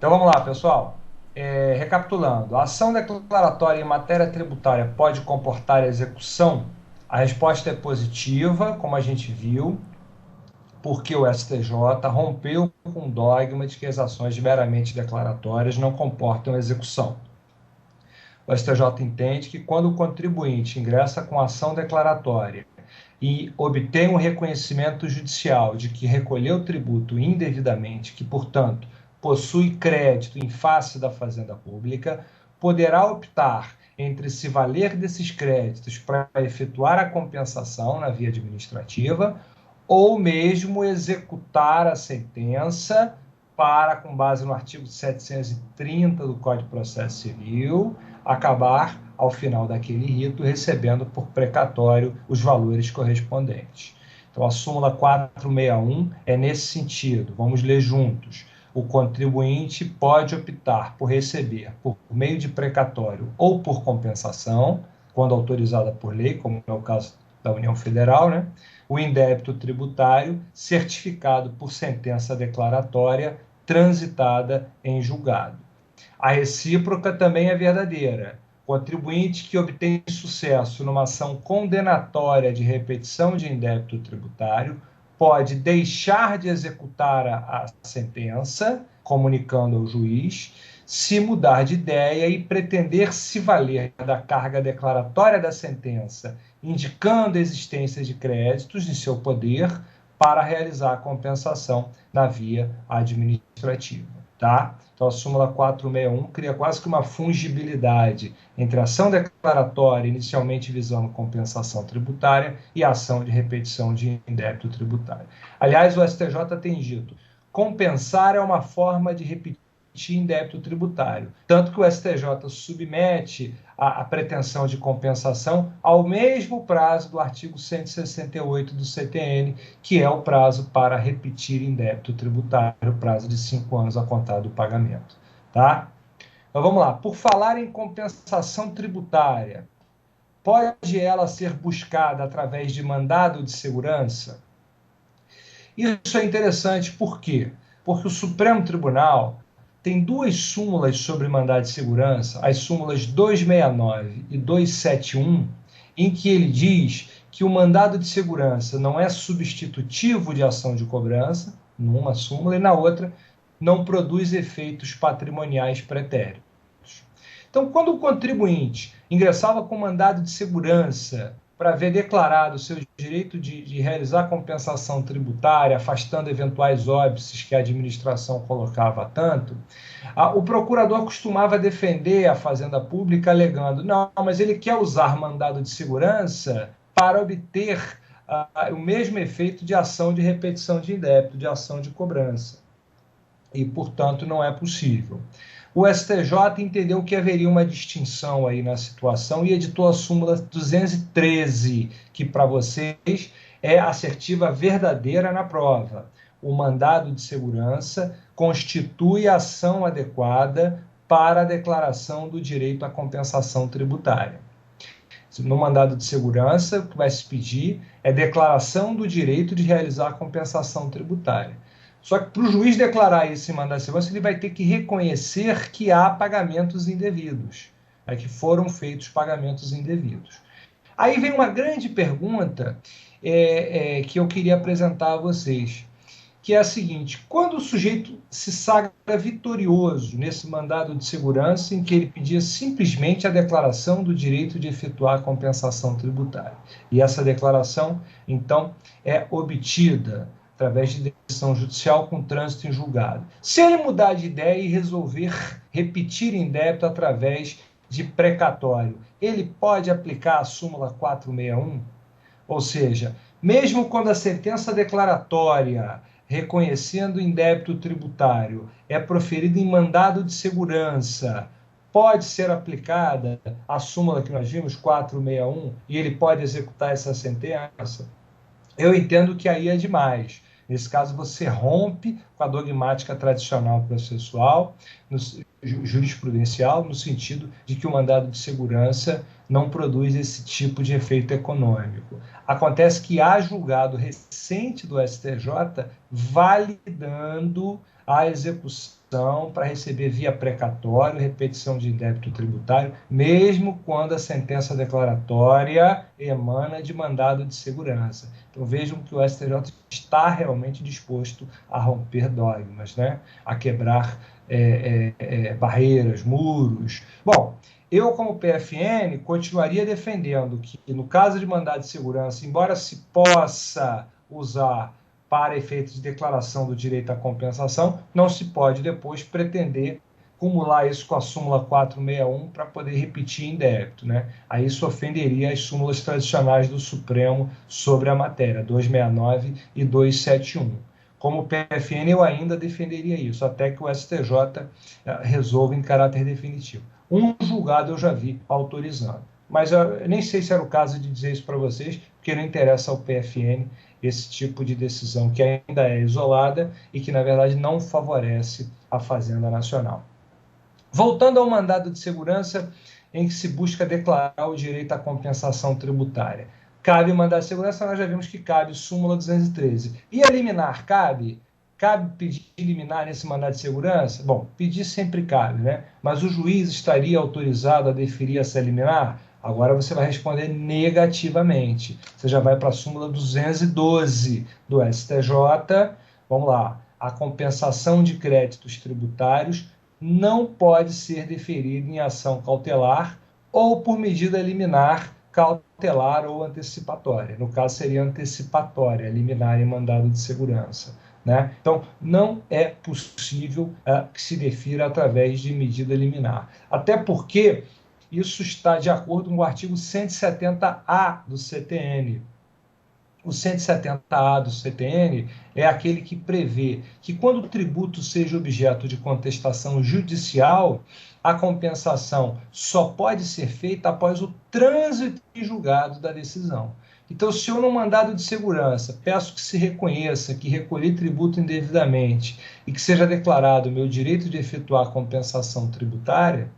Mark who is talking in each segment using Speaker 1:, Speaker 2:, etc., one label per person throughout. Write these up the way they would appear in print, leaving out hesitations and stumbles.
Speaker 1: Então vamos lá, pessoal. Recapitulando, a ação declaratória em matéria tributária pode comportar execução? A resposta é positiva, como a gente viu, porque o STJ rompeu com o dogma de que as ações meramente declaratórias não comportam execução. O STJ entende que quando o contribuinte ingressa com ação declaratória e obtém um reconhecimento judicial de que recolheu tributo indevidamente, que, portanto, possui crédito em face da Fazenda Pública, poderá optar entre se valer desses créditos para efetuar a compensação na via administrativa ou mesmo executar a sentença para, com base no artigo 730 do Código de Processo Civil, acabar, ao final daquele rito, recebendo por precatório os valores correspondentes. Então, a súmula 461 é nesse sentido. Vamos ler juntos. O contribuinte pode optar por receber, por meio de precatório ou por compensação, quando autorizada por lei, como é o caso da União Federal, né? O indébito tributário certificado por sentença declaratória transitada em julgado. A recíproca também é verdadeira. Contribuinte que obtém sucesso numa ação condenatória de repetição de indébito tributário pode deixar de executar a sentença, comunicando ao juiz, se mudar de ideia e pretender se valer da carga declaratória da sentença, indicando a existência de créditos em seu poder para realizar a compensação na via administrativa. Tá? Então, a súmula 461 cria quase que uma fungibilidade entre a ação declaratória, inicialmente visando compensação tributária, e a ação de repetição de indébito tributário. Aliás, o STJ tem dito: compensar é uma forma de repetir indébito tributário. Tanto que o STJ submete a pretensão de compensação ao mesmo prazo do artigo 168 do CTN, que é o prazo para repetir indébito tributário, prazo de 5 anos a contar do pagamento. Tá? Então vamos lá. Por falar em compensação tributária, pode ela ser buscada através de mandado de segurança? Isso é interessante por quê? Porque o Supremo Tribunal tem duas súmulas sobre mandado de segurança, as súmulas 269 e 271, em que ele diz que o mandado de segurança não é substitutivo de ação de cobrança, numa súmula, e na outra não produz efeitos patrimoniais pretéritos. Então, quando o contribuinte ingressava com mandado de segurança para ver declarado o seu direito de realizar compensação tributária, afastando eventuais óbices que a administração colocava tanto, o procurador costumava defender a Fazenda Pública alegando: não, mas ele quer usar mandado de segurança para obter o mesmo efeito de ação de repetição de indébito, de ação de cobrança. E, portanto, não é possível. O STJ entendeu que haveria uma distinção aí na situação e editou a súmula 213, que para vocês é assertiva verdadeira na prova. O mandado de segurança constitui ação adequada para a declaração do direito à compensação tributária. No mandado de segurança, o que vai se pedir é declaração do direito de realizar a compensação tributária. Só que para o juiz declarar esse mandado de segurança, ele vai ter que reconhecer que há pagamentos indevidos, que foram feitos pagamentos indevidos. Aí vem uma grande pergunta que eu queria apresentar a vocês, que é a seguinte: quando o sujeito se sagra vitorioso nesse mandado de segurança em que ele pedia simplesmente a declaração do direito de efetuar a compensação tributária, e essa declaração, então, é obtida através de decisão judicial com trânsito em julgado. Se ele mudar de ideia e resolver repetir em débito através de precatório, ele pode aplicar a súmula 461? Ou seja, mesmo quando a sentença declaratória reconhecendo o indébito tributário é proferida em mandado de segurança, pode ser aplicada a súmula que nós vimos, 461, e ele pode executar essa sentença? Eu entendo que aí é demais. Nesse caso, você rompe com a dogmática tradicional processual, jurisprudencial, no sentido de que o mandado de segurança não produz esse tipo de efeito econômico. Acontece que há julgado recente do STJ validando à execução para receber via precatório, repetição de débito tributário, mesmo quando a sentença declaratória emana de mandado de segurança. Então vejam que o STJ está realmente disposto a romper dogmas, né? A quebrar barreiras, muros. Bom, eu, como PFN, continuaria defendendo que, no caso de mandado de segurança, embora se possa usar para efeitos de declaração do direito à compensação, não se pode depois pretender acumular isso com a súmula 461 para poder repetir em débito, né? Aí isso ofenderia as súmulas tradicionais do Supremo sobre a matéria, 269 e 271. Como PFN, eu ainda defenderia isso, até que o STJ resolva em caráter definitivo. Um julgado eu já vi autorizando. Mas eu nem sei se era o caso de dizer isso para vocês, porque não interessa ao PFN esse tipo de decisão que ainda é isolada e que, na verdade, não favorece a Fazenda Nacional. Voltando ao mandado de segurança em que se busca declarar o direito à compensação tributária. Cabe mandado de segurança, nós já vimos que cabe súmula 213. E a liminar cabe? Cabe pedir liminar nesse mandado de segurança? Bom, pedir sempre cabe, né? Mas o juiz estaria autorizado a deferir essa liminar? Agora você vai responder negativamente. Você já vai para a súmula 212 do STJ. Vamos lá. A compensação de créditos tributários não pode ser deferida em ação cautelar ou por medida liminar, cautelar ou antecipatória. No caso, seria antecipatória, liminar em mandado de segurança. Né? Então, não é possível que se defira através de medida liminar. Até porque isso está de acordo com o artigo 170A do CTN. O 170A do CTN é aquele que prevê que, quando o tributo seja objeto de contestação judicial, a compensação só pode ser feita após o trânsito em julgado da decisão. Então, se eu, no mandado de segurança, peço que se reconheça que recolhi tributo indevidamente e que seja declarado o meu direito de efetuar a compensação tributária,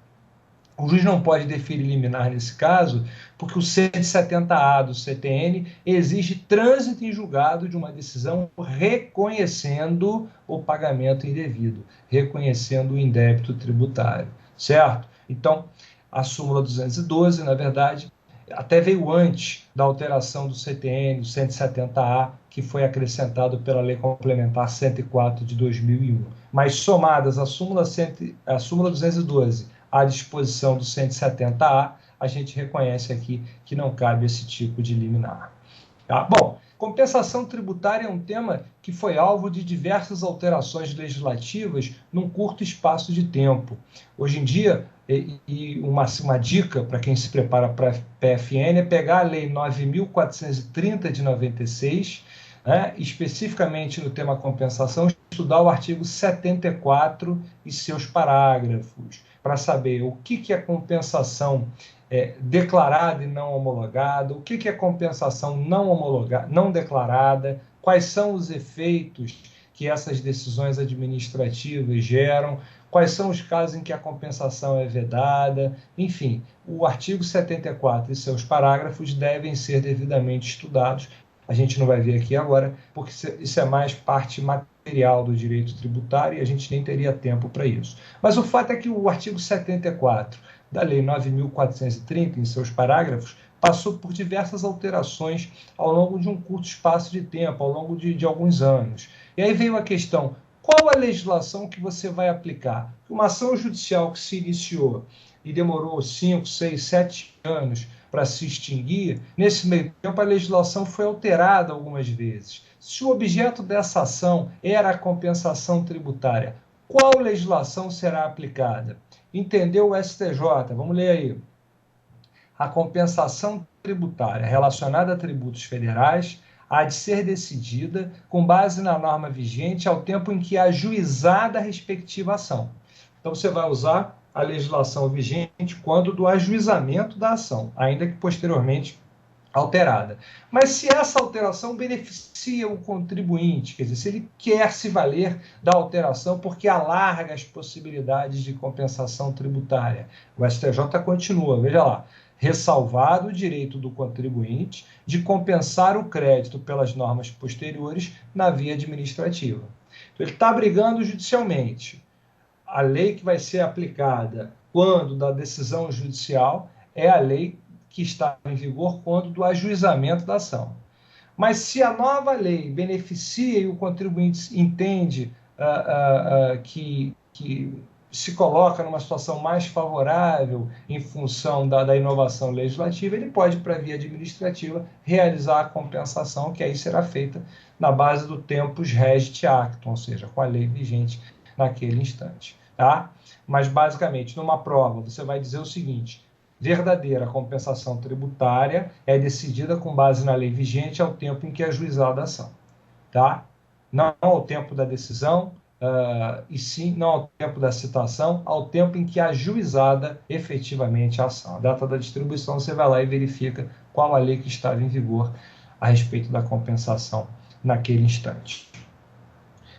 Speaker 1: o juiz não pode deferir liminar nesse caso, porque o 170A do CTN exige trânsito em julgado de uma decisão reconhecendo o pagamento indevido, reconhecendo o indébito tributário, certo? Então, a súmula 212, na verdade, até veio antes da alteração do CTN, do 170A, que foi acrescentado pela Lei Complementar 104 de 2001. Mas somadas a súmula 212 à disposição do 170A, a gente reconhece aqui que não cabe esse tipo de liminar. Tá? Bom, compensação tributária é um tema que foi alvo de diversas alterações legislativas num curto espaço de tempo. Hoje em dia, uma dica para quem se prepara para a PFN é pegar a Lei 9.430 de 96, né, especificamente no tema compensação, estudar o artigo 74 e seus parágrafos, para saber o que é compensação declarada e não homologada, o que é compensação não declarada, quais são os efeitos que essas decisões administrativas geram, quais são os casos em que a compensação é vedada, enfim, o artigo 74 e seus parágrafos devem ser devidamente estudados. A gente não vai ver aqui agora, porque isso é mais parte material do direito tributário e a gente nem teria tempo para isso. Mas o fato é que o artigo 74 da Lei 9.430, em seus parágrafos, passou por diversas alterações ao longo de um curto espaço de tempo, ao longo de alguns anos. E aí veio a questão: qual a legislação que você vai aplicar? Uma ação judicial que se iniciou e demorou 5, 6, 7 anos para se extinguir, nesse meio tempo a legislação foi alterada algumas vezes. Se o objeto dessa ação era a compensação tributária, qual legislação será aplicada? Entendeu o STJ? Vamos ler aí. A compensação tributária relacionada a tributos federais há de ser decidida com base na norma vigente ao tempo em que é ajuizada a respectiva ação. Então, você vai usar a legislação vigente quando do ajuizamento da ação, ainda que posteriormente alterada. Mas se essa alteração beneficia o contribuinte, quer dizer, se ele quer se valer da alteração porque alarga as possibilidades de compensação tributária, o STJ continua, veja lá, ressalvado o direito do contribuinte de compensar o crédito pelas normas posteriores na via administrativa. Então, ele está brigando judicialmente. A lei que vai ser aplicada quando da decisão judicial é a lei que está em vigor quando do ajuizamento da ação. Mas se a nova lei beneficia e o contribuinte entende que se coloca numa situação mais favorável em função da inovação legislativa, ele pode, para via administrativa, realizar a compensação, que aí será feita na base do tempus regit actum, ou seja, com a lei vigente naquele instante. Tá? Mas, basicamente, numa prova, você vai dizer o seguinte: verdadeira compensação tributária é decidida com base na lei vigente ao tempo em que é ajuizada a ação. Tá? Não ao tempo da decisão, e sim, não ao tempo da citação, ao tempo em que é ajuizada efetivamente a ação. A data da distribuição, você vai lá e verifica qual a lei que estava em vigor a respeito da compensação naquele instante.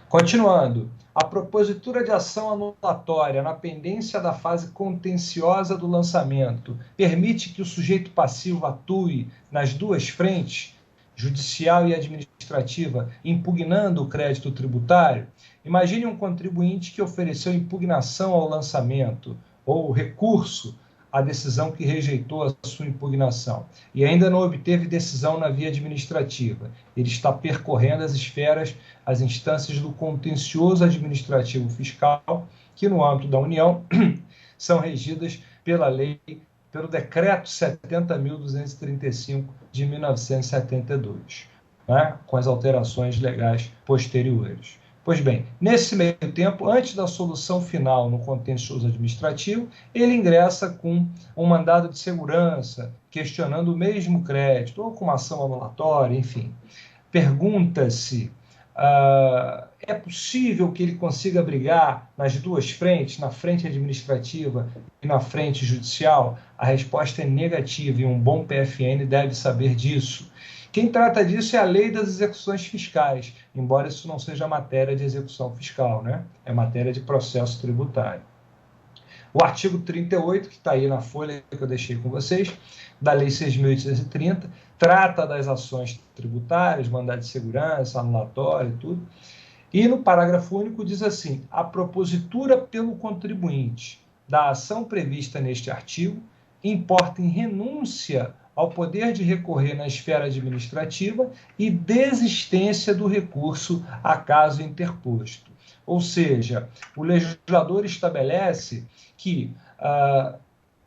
Speaker 1: Continuando, a propositura de ação anulatória na pendência da fase contenciosa do lançamento permite que o sujeito passivo atue nas duas frentes, judicial e administrativa, impugnando o crédito tributário. Imagine um contribuinte que ofereceu impugnação ao lançamento ou recurso à decisão que rejeitou a sua impugnação e ainda não obteve decisão na via administrativa. Ele está percorrendo as esferas, as instâncias do contencioso administrativo fiscal, que no âmbito da União são regidas pela lei, pelo decreto 70.235 de 1972, né, com as alterações legais posteriores. Pois bem, nesse meio tempo, antes da solução final no contencioso administrativo, ele ingressa com um mandado de segurança, questionando o mesmo crédito, ou com uma ação anulatória, enfim. Pergunta-se, é possível que ele consiga brigar nas duas frentes, na frente administrativa e na frente judicial? A resposta é negativa e um bom PFN deve saber disso. Quem trata disso é a lei das execuções fiscais, embora isso não seja matéria de execução fiscal, né? É matéria de processo tributário. O artigo 38, que está aí na folha que eu deixei com vocês, da Lei 6.830, trata das ações tributárias, mandado de segurança, anulatório e tudo. E no parágrafo único diz assim: a propositura pelo contribuinte da ação prevista neste artigo importa em renúncia ao poder de recorrer na esfera administrativa e desistência do recurso a caso interposto. Ou seja, o legislador estabelece que,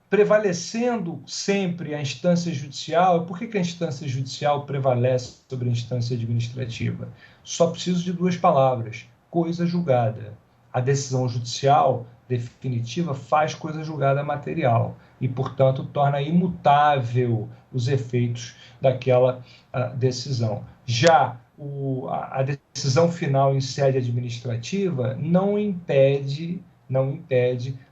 Speaker 1: prevalecendo sempre a instância judicial, por que a instância judicial prevalece sobre a instância administrativa? Só preciso de duas palavras: coisa julgada. A decisão judicial definitiva faz coisa julgada material e, portanto, torna imutável os efeitos daquela decisão. Já a decisão final em sede administrativa não impede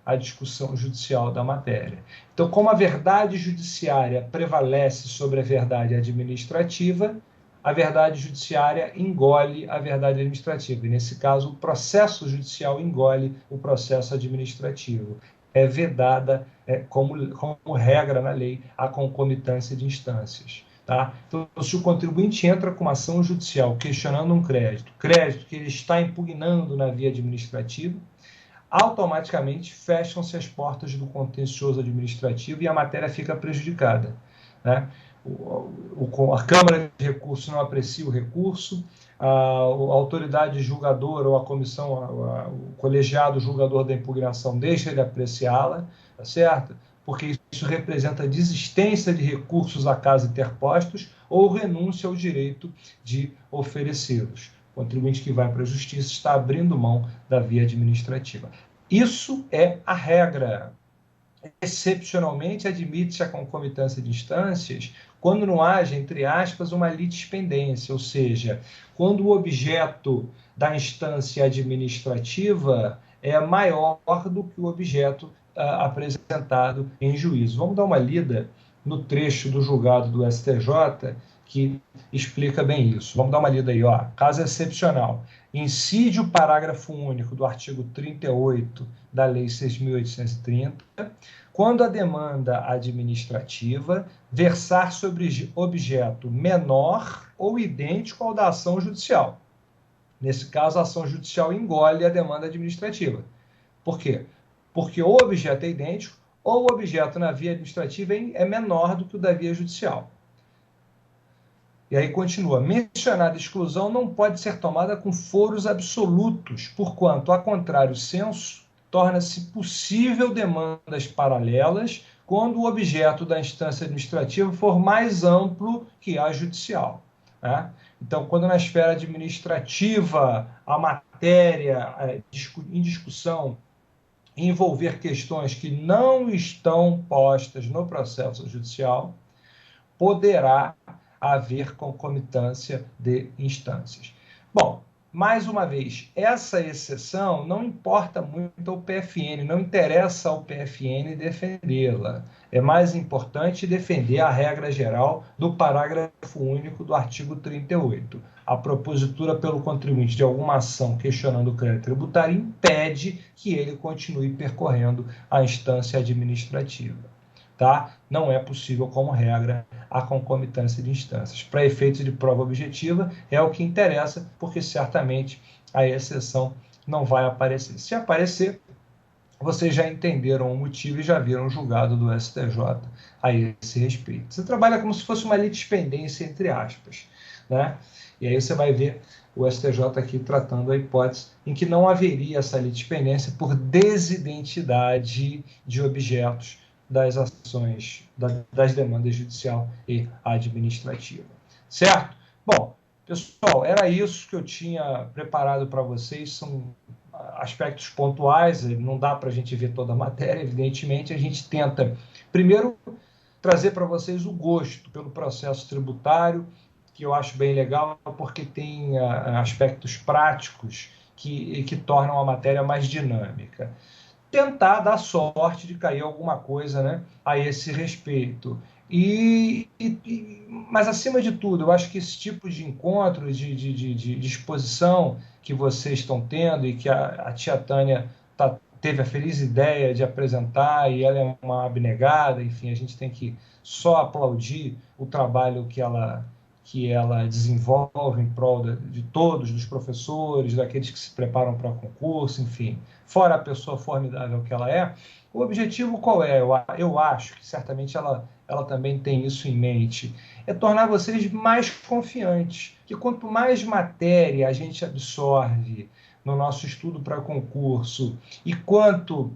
Speaker 1: a discussão judicial da matéria. Então, como a verdade judiciária prevalece sobre a verdade administrativa, a verdade judiciária engole a verdade administrativa. E, nesse caso, o processo judicial engole o processo administrativo. É vedada, como regra na lei, a concomitância de instâncias. Tá? Então, se o contribuinte entra com uma ação judicial questionando um crédito que ele está impugnando na via administrativa, automaticamente fecham-se as portas do contencioso administrativo e a matéria fica prejudicada, né? A Câmara de Recursos não aprecia o recurso, a autoridade julgadora ou a comissão, o colegiado julgador da impugnação deixa de apreciá-la, tá certo? Porque isso representa desistência de recursos a caso interpostos ou renúncia ao direito de oferecê-los. O contribuinte que vai para a justiça está abrindo mão da via administrativa. Isso é a regra. Excepcionalmente, admite-se a concomitância de instâncias quando não haja, entre aspas, uma litispendência, ou seja, quando o objeto da instância administrativa é maior do que o objeto apresentado em juízo. Vamos dar uma lida no trecho do julgado do STJ que explica bem isso. Vamos dar uma lida aí, ó. Caso excepcional. Incide o parágrafo único do artigo 38 da Lei 6.830, quando a demanda administrativa versar sobre objeto menor ou idêntico ao da ação judicial. Nesse caso, a ação judicial engole a demanda administrativa. Por quê? Porque ou o objeto é idêntico, ou o objeto na via administrativa é menor do que o da via judicial. E aí continua, mencionada exclusão não pode ser tomada com foros absolutos, porquanto, a contrário senso, torna-se possível demandas paralelas quando o objeto da instância administrativa for mais amplo que a judicial. Né? Então, quando na esfera administrativa a matéria em discussão envolver questões que não estão postas no processo judicial, poderá haver concomitância de instâncias. Bom, mais uma vez, essa exceção não importa muito ao PFN, não interessa ao PFN defendê-la. É mais importante defender a regra geral do parágrafo único do artigo 38. A propositura pelo contribuinte de alguma ação questionando o crédito tributário impede que ele continue percorrendo a instância administrativa. Tá? Não é possível, como regra, a concomitância de instâncias. Para efeitos de prova objetiva, é o que interessa, porque certamente a exceção não vai aparecer. Se aparecer, vocês já entenderam o motivo e já viram o julgado do STJ a esse respeito. Você trabalha como se fosse uma litispendência, entre aspas. Né? E aí você vai ver o STJ aqui tratando a hipótese em que não haveria essa litispendência por desidentidade de objetos das ações, das demandas judicial e administrativa. Certo? Bom, pessoal, era isso que eu tinha preparado para vocês. São aspectos pontuais, não dá para a gente ver toda a matéria, evidentemente. A gente tenta, primeiro, trazer para vocês o gosto pelo processo tributário, que eu acho bem legal, porque tem aspectos práticos que tornam a matéria mais dinâmica. Tentar dar sorte de cair alguma coisa, né, a esse respeito. Mas, acima de tudo, eu acho que esse tipo de encontro, de exposição que vocês estão tendo e que a tia Tânia teve a feliz ideia de apresentar, e ela é uma abnegada, enfim, a gente tem que só aplaudir o trabalho que ela desenvolve em prol de todos, dos professores, daqueles que se preparam para o concurso, enfim, fora a pessoa formidável que ela é. O objetivo qual é? Eu acho que certamente ela também tem isso em mente, é tornar vocês mais confiantes, que quanto mais matéria a gente absorve no nosso estudo para concurso, e quanto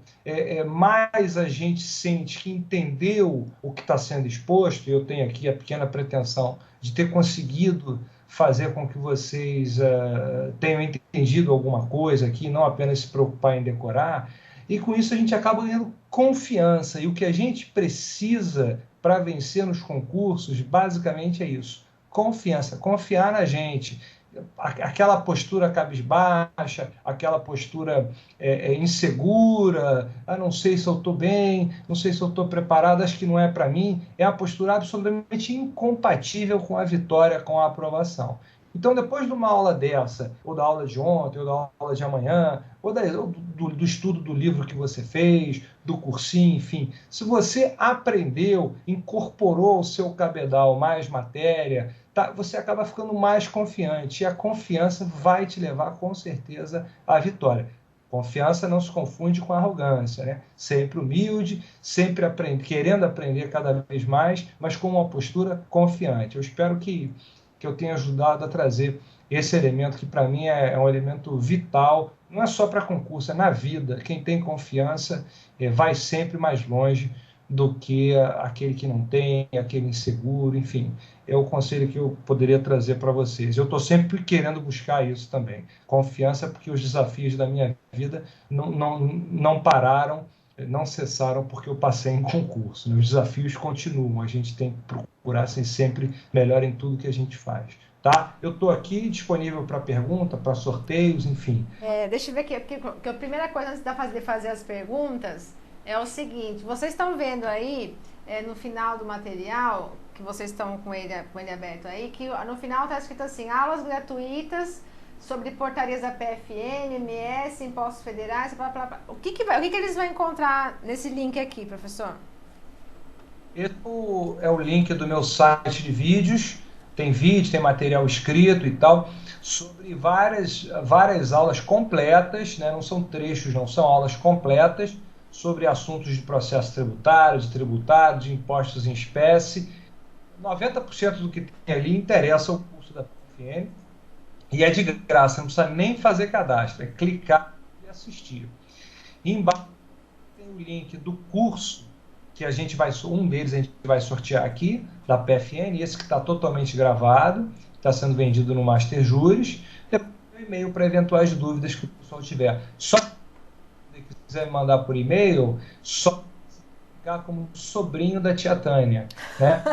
Speaker 1: mais a gente sente que entendeu o que está sendo exposto, eu tenho aqui a pequena pretensão de ter conseguido fazer com que vocês tenham entendido alguma coisa aqui, não apenas se preocupar em decorar, e com isso a gente acaba ganhando confiança, e o que a gente precisa para vencer nos concursos, basicamente é isso, confiança, confiar na gente. Aquela postura cabisbaixa, aquela postura insegura, não sei se eu estou bem, não sei se eu estou preparado, acho que não é para mim, é a postura absolutamente incompatível com a vitória, com a aprovação. Então, depois de uma aula dessa, ou da aula de ontem, ou da aula de amanhã, ou do estudo do livro que você fez, do cursinho, enfim, se você aprendeu, incorporou ao seu cabedal mais matéria, você acaba ficando mais confiante, e a confiança vai te levar, com certeza, à vitória. Confiança não se confunde com arrogância, né? Sempre humilde, sempre querendo aprender cada vez mais, mas com uma postura confiante. Eu espero que eu tenha ajudado a trazer esse elemento que, para mim, é um elemento vital, não é só para concurso, é na vida. Quem tem confiança vai sempre mais longe do que aquele que não tem, aquele inseguro, enfim. É o conselho que eu poderia trazer para vocês. Eu estou sempre querendo buscar isso também. Confiança, porque os desafios da minha vida não pararam, não cessaram porque eu passei em concurso. Né? Os desafios continuam, a gente tem que procurar ser sempre melhor em tudo que a gente faz. Tá? Eu estou aqui disponível para pergunta, para sorteios, enfim.
Speaker 2: Deixa eu ver aqui, porque a primeira coisa antes de fazer as perguntas é o seguinte, vocês estão vendo aí, no final do material, que vocês estão com ele aberto aí, que no final está escrito assim, aulas gratuitas sobre portarias da PFN, MS, impostos federais, blá, blá, blá. O que eles vão encontrar nesse link aqui, professor?
Speaker 1: Esse é o link do meu site de vídeos, tem vídeo, tem material escrito e tal. sobre várias aulas completas, né? Não são trechos, não, são aulas completas sobre assuntos de processo tributário, de impostos em espécie. 90% do que tem ali interessa ao curso da PFN e é de graça, não precisa nem fazer cadastro, é clicar e assistir. E embaixo tem o link do curso que um deles a gente vai sortear aqui, da PFN, esse que está totalmente gravado, está sendo vendido no Master Juris. Depois um e-mail para eventuais dúvidas que o pessoal tiver. Só se quiser me mandar por e-mail, só ficar como sobrinho da tia Tânia, né?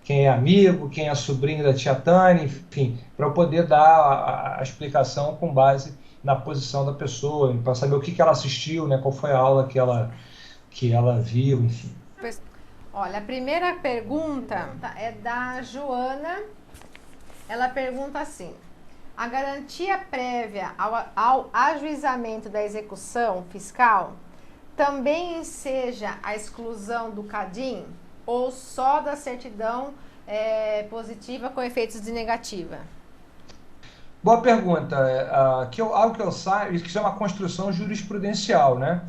Speaker 1: Quem é amigo, quem é sobrinho da tia Tânia, enfim, para eu poder dar a explicação com base na posição da pessoa, para saber o que ela assistiu, né, qual foi a aula que ela viu, enfim.
Speaker 2: Olha, a primeira pergunta é da Joana. Ela pergunta assim: a garantia prévia ao ajuizamento da execução fiscal também enseja a exclusão do CADIM ou só da certidão positiva com efeitos de negativa?
Speaker 1: Boa pergunta. Algo que eu saiba, isso que chama construção jurisprudencial, né?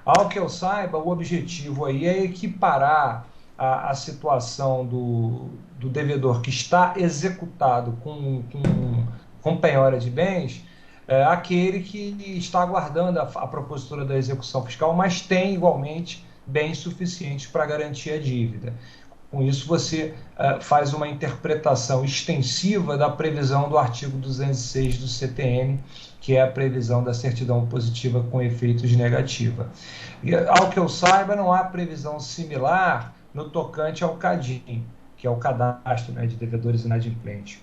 Speaker 1: Ao que eu saiba, o objetivo aí é equiparar a situação do devedor que está executado com penhora de bens, aquele que está aguardando a propositura da execução fiscal, mas tem igualmente bens suficientes para garantir a dívida. Com isso, você faz uma interpretação extensiva da previsão do artigo 206 do CTN, que é a previsão da certidão positiva com efeitos de negativa. E, ao que eu saiba, não há previsão similar no tocante ao CADIM, que é o cadastro, né, de devedores inadimplentes.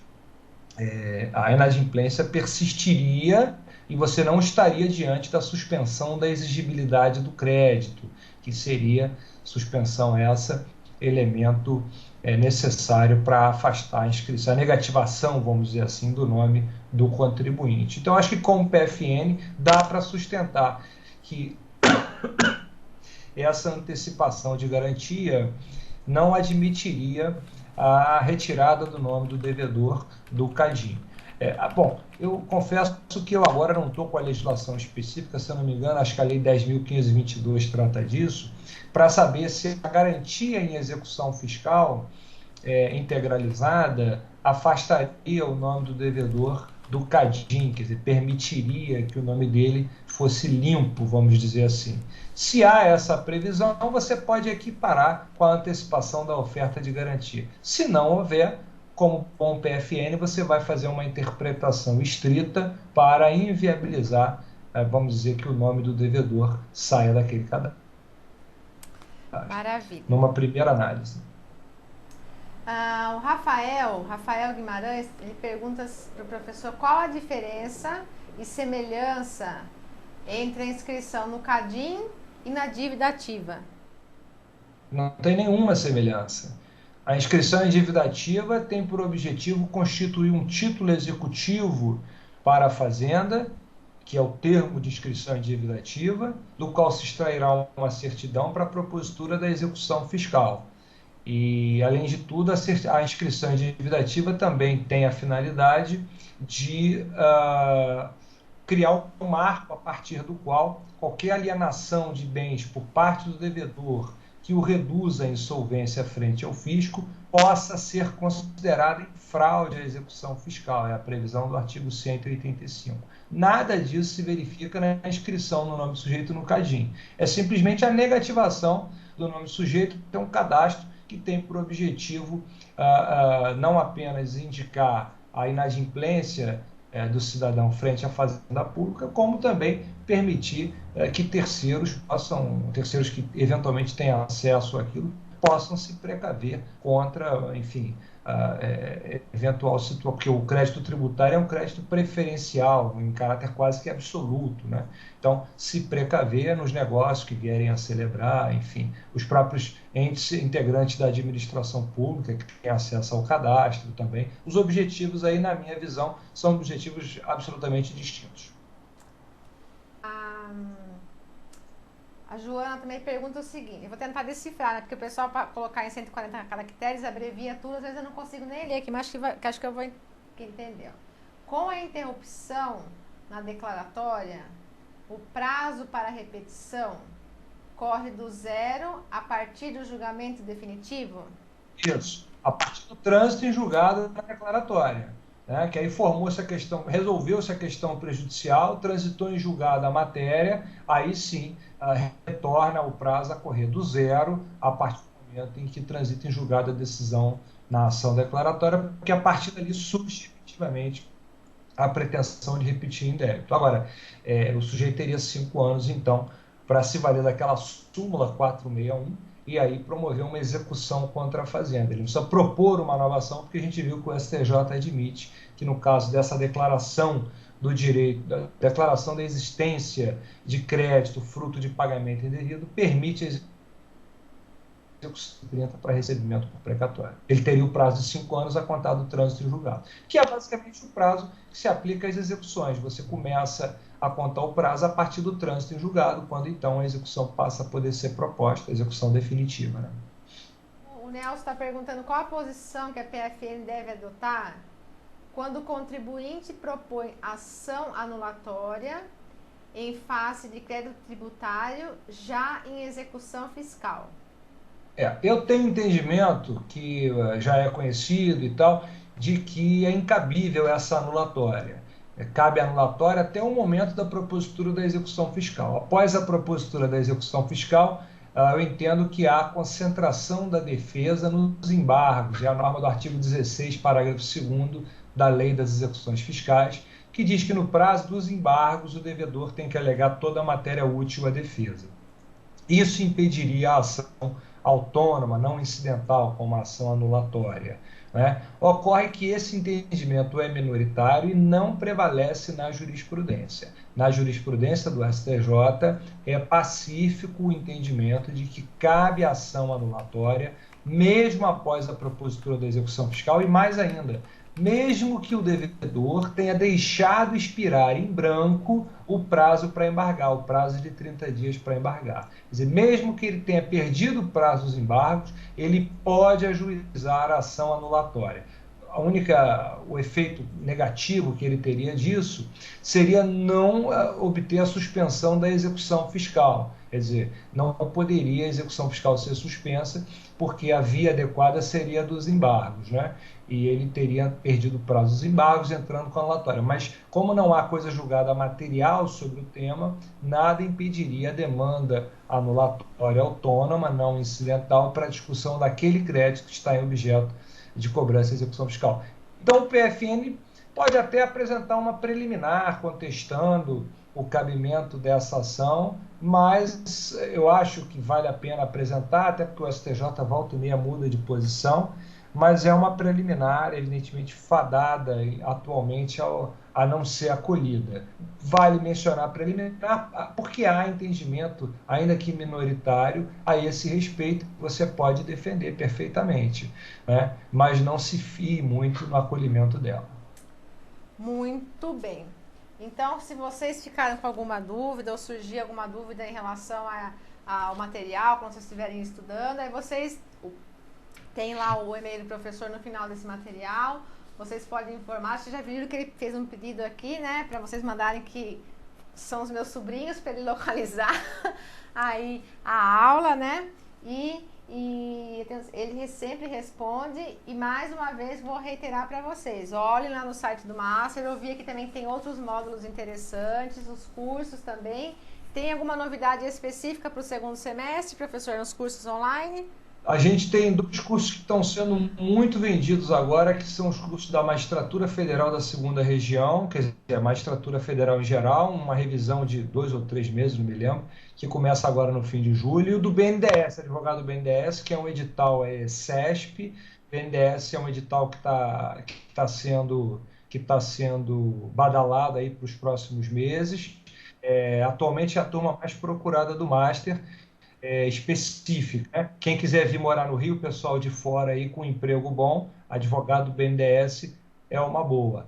Speaker 1: A inadimplência persistiria e você não estaria diante da suspensão da exigibilidade do crédito, que seria suspensão essa elemento necessário para afastar a inscrição, a negativação, vamos dizer assim, do nome do contribuinte. Então, acho que como PFN dá para sustentar que essa antecipação de garantia não admitiria a retirada do nome do devedor do CADIM. Bom, eu confesso que eu agora não estou com a legislação específica, se eu não me engano, acho que a Lei 10.522 trata disso, para saber se a garantia em execução fiscal integralizada afastaria o nome do devedor do CADIM, quer dizer, permitiria que o nome dele fosse limpo, vamos dizer assim. Se há essa previsão, você pode equiparar com a antecipação da oferta de garantia. Se não houver, como bom PFN, você vai fazer uma interpretação estrita para inviabilizar, vamos dizer, que o nome do devedor saia daquele cadastro.
Speaker 2: Maravilha.
Speaker 1: Numa primeira análise.
Speaker 2: O Rafael Guimarães, ele pergunta para o professor qual a diferença e semelhança entre a inscrição no CADIM e na dívida ativa.
Speaker 1: Não tem nenhuma semelhança. A inscrição em dívida ativa tem por objetivo constituir um título executivo para a Fazenda, que é o termo de inscrição em dívida ativa, do qual se extrairá uma certidão para a propositura da execução fiscal. E, além de tudo, a inscrição em dívida ativa também tem a finalidade de criar um marco a partir do qual qualquer alienação de bens por parte do devedor que o reduza à insolvência frente ao fisco possa ser considerada em fraude à execução fiscal, é a previsão do artigo 185. Nada disso se verifica na inscrição no nome do sujeito no CADIM. É simplesmente a negativação do nome do sujeito, que é um cadastro que tem por objetivo não apenas indicar a inadimplência do cidadão frente à fazenda pública, como também permitir que terceiros que eventualmente tenham acesso àquilo, possam se precaver contra, enfim, eventual situação, porque o crédito tributário é um crédito preferencial, em caráter quase que absoluto, né? Então, se precaver nos negócios que vierem a celebrar, enfim, os próprios entes integrantes da administração pública que têm acesso ao cadastro também. Os objetivos aí, na minha visão, são objetivos absolutamente distintos.
Speaker 2: A Joana também pergunta o seguinte, eu vou tentar decifrar, né? Porque o pessoal, para colocar em 140 caracteres, abrevia tudo, às vezes eu não consigo nem ler aqui, mas acho que eu vou entender. Com a interrupção na declaratória, o prazo para repetição corre do zero a partir do julgamento definitivo?
Speaker 1: Isso. A partir do trânsito em julgado na declaratória. Né? Que aí formou-se a questão, resolveu-se a questão prejudicial, transitou em julgado a matéria, aí sim retorna o prazo a correr do zero a partir do momento em que transita em julgado a decisão na ação declaratória, porque a partir dali surge efetivamente a pretensão de repetir em débito. Agora, o sujeito teria 5 anos, então, para se valer daquela súmula 461 e aí promover uma execução contra a Fazenda. Ele precisa propor uma nova ação, porque a gente viu que o STJ admite que, no caso dessa declaração do direito, da declaração da existência de crédito fruto de pagamento indevido, permite a execução 30 para recebimento por precatório. Ele teria o prazo de 5 anos a contar do trânsito em julgado, que é basicamente o prazo que se aplica às execuções. Você começa a contar o prazo a partir do trânsito em julgado, quando então a execução passa a poder ser proposta, a execução definitiva. Né?
Speaker 2: O Nelson está perguntando qual a posição que a PFN deve adotar quando o contribuinte propõe ação anulatória em face de crédito tributário já em execução fiscal.
Speaker 1: Eu tenho entendimento que já é conhecido e tal, de que é incabível essa anulatória. Cabe anulatória até o momento da propositura da execução fiscal. Após a propositura da execução fiscal, eu entendo que há concentração da defesa nos embargos, é a norma do artigo 16, parágrafo 2º da Lei das Execuções Fiscais, que diz que no prazo dos embargos o devedor tem que alegar toda a matéria útil à defesa. Isso impediria a ação autônoma, não incidental, como a ação anulatória. Né? Ocorre que esse entendimento é minoritário e não prevalece na jurisprudência. Na jurisprudência do STJ, é pacífico o entendimento de que cabe ação anulatória, mesmo após a propositura da execução fiscal, e mais ainda, mesmo que o devedor tenha deixado expirar em branco o prazo para embargar, o prazo de 30 dias para embargar. Quer dizer, mesmo que ele tenha perdido o prazo dos embargos, ele pode ajuizar a ação anulatória. O efeito negativo que ele teria disso seria não obter a suspensão da execução fiscal. Quer dizer, não poderia a execução fiscal ser suspensa, porque a via adequada seria a dos embargos, né? E ele teria perdido o prazo dos embargos entrando com a anulatória. Mas, como não há coisa julgada material sobre o tema, nada impediria a demanda anulatória autônoma, não incidental, para a discussão daquele crédito que está em objeto de cobrança e execução fiscal. Então, o PFN pode até apresentar uma preliminar contestando o cabimento dessa ação, mas eu acho que vale a pena apresentar, até porque o STJ volta e meia muda de posição, mas é uma preliminar, evidentemente fadada atualmente a não ser acolhida. Vale mencionar a preliminar, porque há entendimento, ainda que minoritário, a esse respeito, que você pode defender perfeitamente, né? Mas não se fie muito no acolhimento dela.
Speaker 2: Muito bem. Então, se vocês ficaram com alguma dúvida ou surgir alguma dúvida em relação ao material, quando vocês estiverem estudando, aí vocês têm lá o e-mail do professor no final desse material, vocês podem informar. Vocês já viram que ele fez um pedido aqui, né, para vocês mandarem que são os meus sobrinhos, para ele localizar aí a aula, né, e ele sempre responde. E mais uma vez vou reiterar para vocês, olhem lá no site do Master. Eu vi que também tem outros módulos interessantes, os cursos também. Tem alguma novidade específica para o segundo semestre, professor, nos cursos online?
Speaker 1: A gente tem 2 cursos que estão sendo muito vendidos agora, que são os cursos da Magistratura Federal da Segunda Região, quer dizer, a Magistratura Federal em geral, uma revisão de 2 ou 3 meses, não me lembro, que começa agora no fim de julho, e o do BNDES, advogado do BNDES, que é um edital CESP. BNDES é um edital que tá sendo badalado aí para os próximos meses. Atualmente é a turma mais procurada do Master, específica. Né? Quem quiser vir morar no Rio, pessoal de fora aí com emprego bom, advogado do BNDES é uma boa.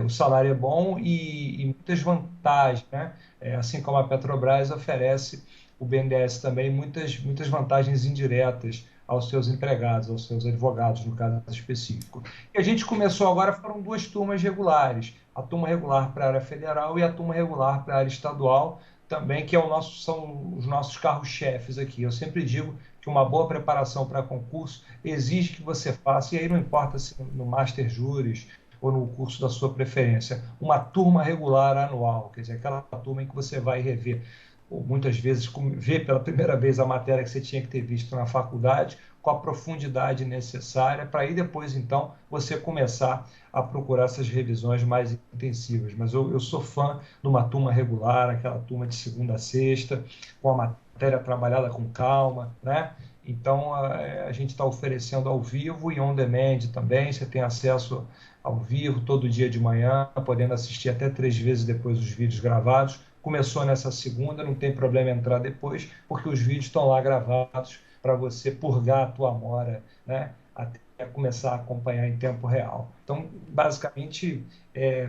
Speaker 1: O salário é bom e muitas vantagens, né? Assim como a Petrobras oferece o BNDES também muitas vantagens indiretas aos seus empregados, aos seus advogados, no caso específico. E a gente começou agora, foram duas turmas regulares, a turma regular para a área federal e a turma regular para a área estadual, também, que são os nossos carros-chefes aqui. Eu sempre digo que uma boa preparação para concurso exige que você faça, e aí não importa se no Master Juris ou no curso da sua preferência, uma turma regular anual, quer dizer, aquela turma em que você vai rever, ou muitas vezes ver pela primeira vez a matéria que você tinha que ter visto na faculdade, com a profundidade necessária, para aí depois, então, você começar a procurar essas revisões mais intensivas. Mas eu sou fã de uma turma regular, aquela turma de segunda a sexta, com a matéria trabalhada com calma, né? Então, a gente está oferecendo ao vivo e on demand também, você tem acesso ao vivo todo dia de manhã, podendo assistir até 3 vezes depois os vídeos gravados. Começou nessa segunda, não tem problema entrar depois, porque os vídeos estão lá gravados para você purgar a tua amora, né? Até começar a acompanhar em tempo real. Então, basicamente,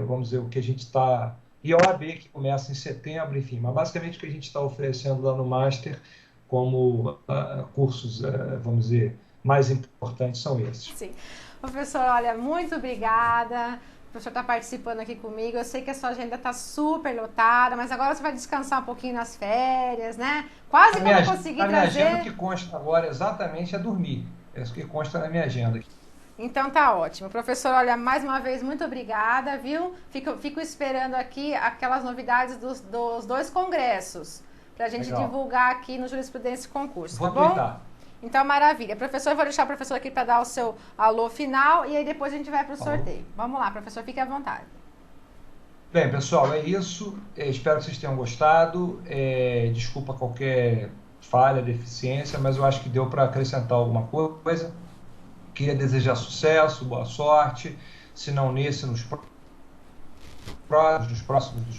Speaker 1: vamos dizer, o que a gente está... E a OAB que começa em setembro, enfim, mas basicamente o que a gente está oferecendo lá no Master como cursos, vamos dizer, mais importantes são esses.
Speaker 2: Sim. Professor, olha, muito obrigada. O professor está participando aqui comigo. Eu sei que a sua agenda está super lotada, mas agora você vai descansar um pouquinho nas férias, né? Quase que eu não consegui trazer.
Speaker 1: A minha agenda que consta agora exatamente é dormir. É isso que consta na minha agenda.
Speaker 2: Então tá ótimo. Professor, olha, mais uma vez, muito obrigada, viu? Fico esperando aqui aquelas novidades dos 2 congressos, para a gente divulgar aqui no Jurisprudência e Concurso, tá bom? Tweetar. Então, maravilha. Professor, eu vou deixar o professor aqui para dar o seu alô final e aí depois a gente vai para o sorteio. Vamos lá, professor, fique à vontade.
Speaker 1: Bem, pessoal, é isso. Espero que vocês tenham gostado. Desculpa qualquer falha, deficiência, mas eu acho que deu para acrescentar alguma coisa. Queria desejar sucesso, boa sorte. Se não nesse, nos próximos.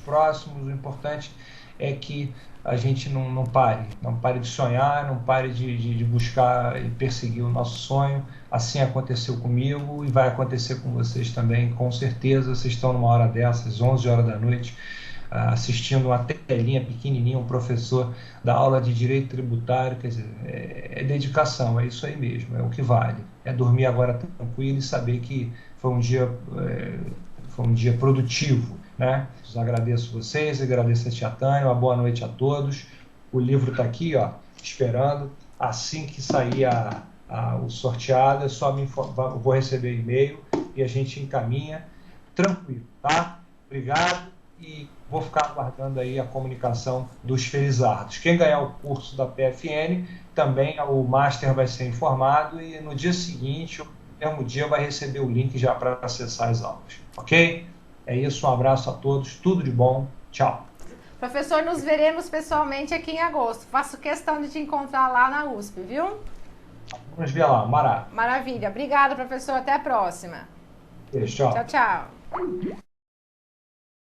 Speaker 1: O importante é que a gente não pare de sonhar, não pare de buscar e perseguir o nosso sonho. Assim aconteceu comigo e vai acontecer com vocês também, com certeza. Vocês estão numa hora dessas, 11 horas da noite, assistindo uma telinha pequenininha, um professor da aula de Direito Tributário, quer dizer, é dedicação, é isso aí mesmo, é o que vale. É dormir agora tranquilo e saber que foi um dia produtivo, né? Agradeço vocês, agradeço a Tia Tânia, uma boa noite a todos. O livro está aqui, ó, esperando. Assim que sair o sorteado, é só vou receber e-mail e a gente encaminha tranquilo, tá? Obrigado e vou ficar aguardando aí a comunicação dos felizardos. Quem ganhar o curso da PFN, também o Master vai ser informado e no dia seguinte, no mesmo dia, vai receber o link já para acessar as aulas, ok? É isso, um abraço a todos, tudo de bom, tchau.
Speaker 2: Professor, nos veremos pessoalmente aqui em agosto. Faço questão de te encontrar lá na USP, viu?
Speaker 1: Vamos ver lá, maravilha.
Speaker 2: Maravilha. Obrigada, professor. Até a próxima.
Speaker 1: Beijo, tchau.
Speaker 2: Tchau, tchau.